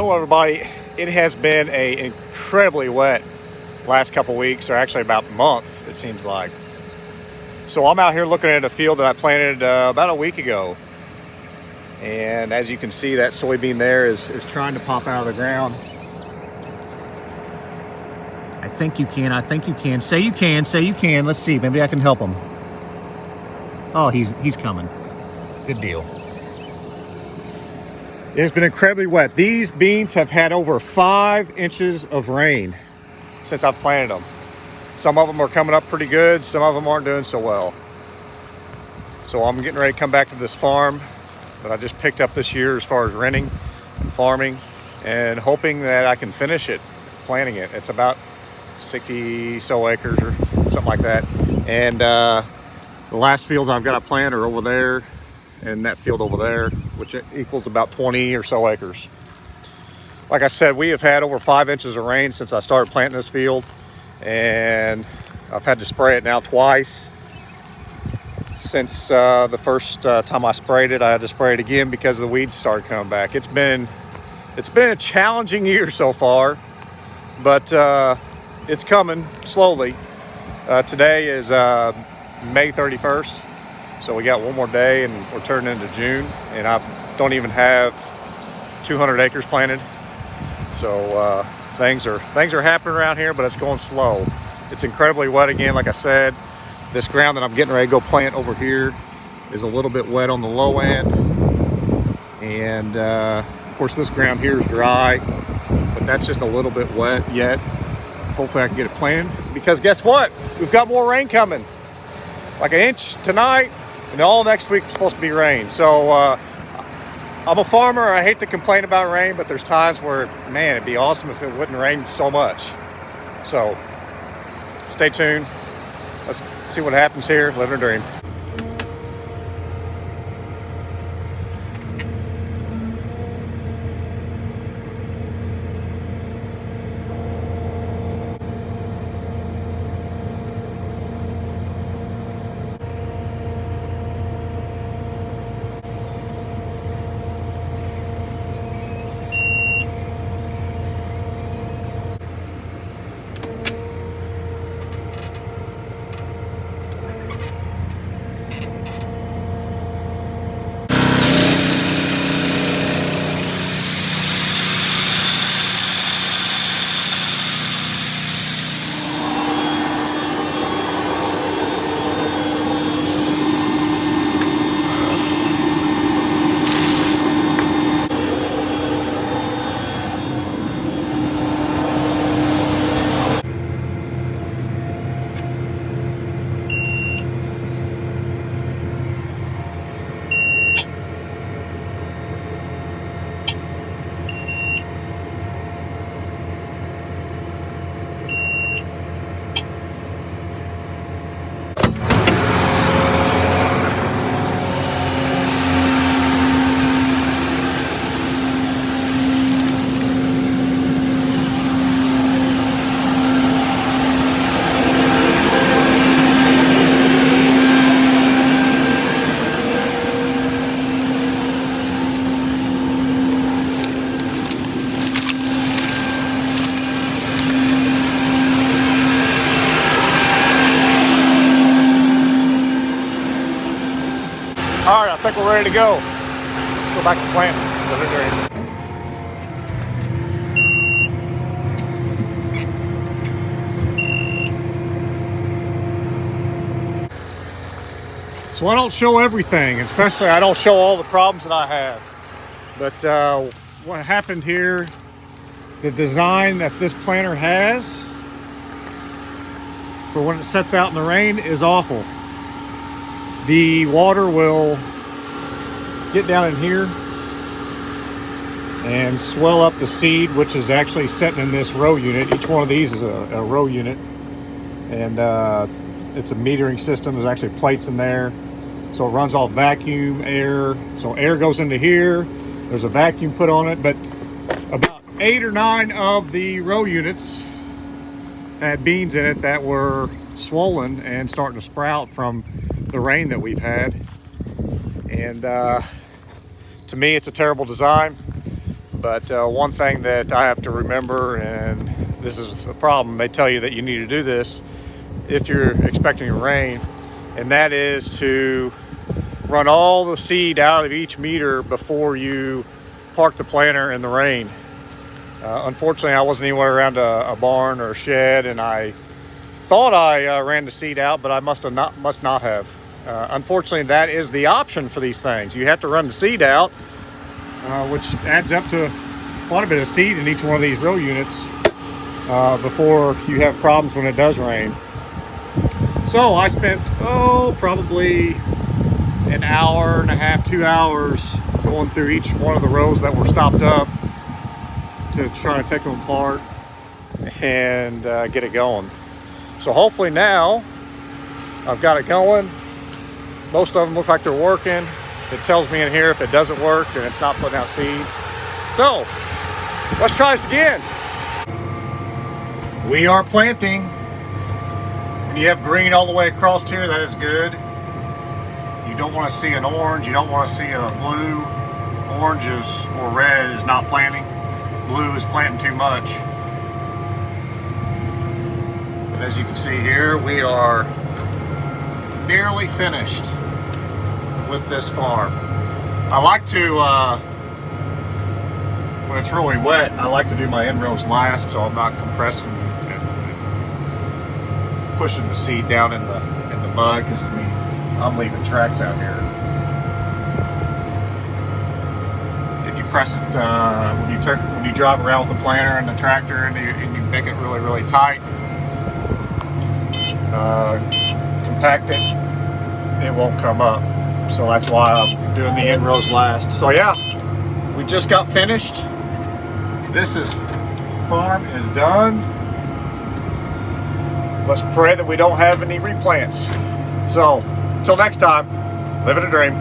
Hello everybody. It has been a incredibly wet last couple weeks, or actually about a month it seems like. So I'm out here looking at a field that I planted about a week ago, and as you can see, that soybean there is trying to pop out of the ground. I think you can. Say you can. Let's see, maybe I can help him. Oh, he's coming. Good deal. It has been incredibly wet. These beans have had over 5 inches of rain since I've planted them. Some of them are coming up pretty good. Some of them aren't doing so well. So I'm getting ready to come back to this farm that I just picked up this year as far as renting and farming, and hoping that I can finish it, planting it. It's about 60 so acres or something like that. And the last fields I've got to plant are over there, and that field over there, which equals about 20 or so acres. Like I said, we have had over 5 inches of rain since I started planting this field, and I've had to spray it now twice. Since the first time I sprayed it, I had to spray it again because the weeds started coming back. It's been a challenging year so far, but it's coming slowly. Today is May 31st. So we got one more day and we're turning into June, and I don't even have 200 acres planted. So things are happening around here, but it's going slow. It's incredibly wet again. Like I said, this ground that I'm getting ready to go plant over here is a little bit wet on the low end. And of course this ground here is dry, but that's just a little bit wet yet. Hopefully I can get it planted, because guess what? We've got more rain coming. Like an inch tonight, and all next week is supposed to be rain. So I'm a farmer. I hate to complain about rain, but there's times where, man, it'd be awesome if it wouldn't rain so much. So stay tuned. Let's see what happens here. Living a dream. All right, I think we're ready to go. Let's go back to planting. So I don't show everything, especially I don't show all the problems that I have. But what happened here, the design that this planter has for when it sets out in the rain is awful. The water will get down in here and swell up the seed, which is actually sitting in this row unit. Each one of these is a row unit, and it's a metering system. There's actually plates in there, so it runs off vacuum air. So air goes into here, there's a vacuum put on it, but about 8 or 9 of the row units had beans in it that were swollen and starting to sprout from the rain that we've had. And to me, it's a terrible design. But one thing that I have to remember, and this is a problem, they tell you that you need to do this if you're expecting rain, and that is to run all the seed out of each meter before you park the planter in the rain. Unfortunately, I wasn't anywhere around a barn or a shed, and I thought I ran the seed out, but I must not have. Unfortunately, that is the option for these things. You have to run the seed out, which adds up to quite a bit of seed in each one of these row units before you have problems when it does rain. So I spent, probably an hour and a half, 2 hours going through each one of the rows that were stopped up to try to take them apart and get it going. So hopefully now I've got it going. Most of them look like they're working. It tells me in here if it doesn't work and it's not putting out seed. So let's try this again. We are planting. And you have green all the way across here, that is good. You don't want to see an orange, you don't want to see a blue. Orange is, or red is not planting. Blue is planting too much. But as you can see here, we are nearly finished with this farm. I like to, when it's really wet, I like to do my end rows last so I'm not compressing and pushing the seed down in the mud, because I mean, I'm leaving tracks out here. If you press it when you drive around with the planter and the tractor and you make it really, really tight, compact it, it won't come up. So that's why I'm doing the end rows last. So yeah, we just got finished. This farm is done. Let's pray that we don't have any replants. So until next time, living a dream.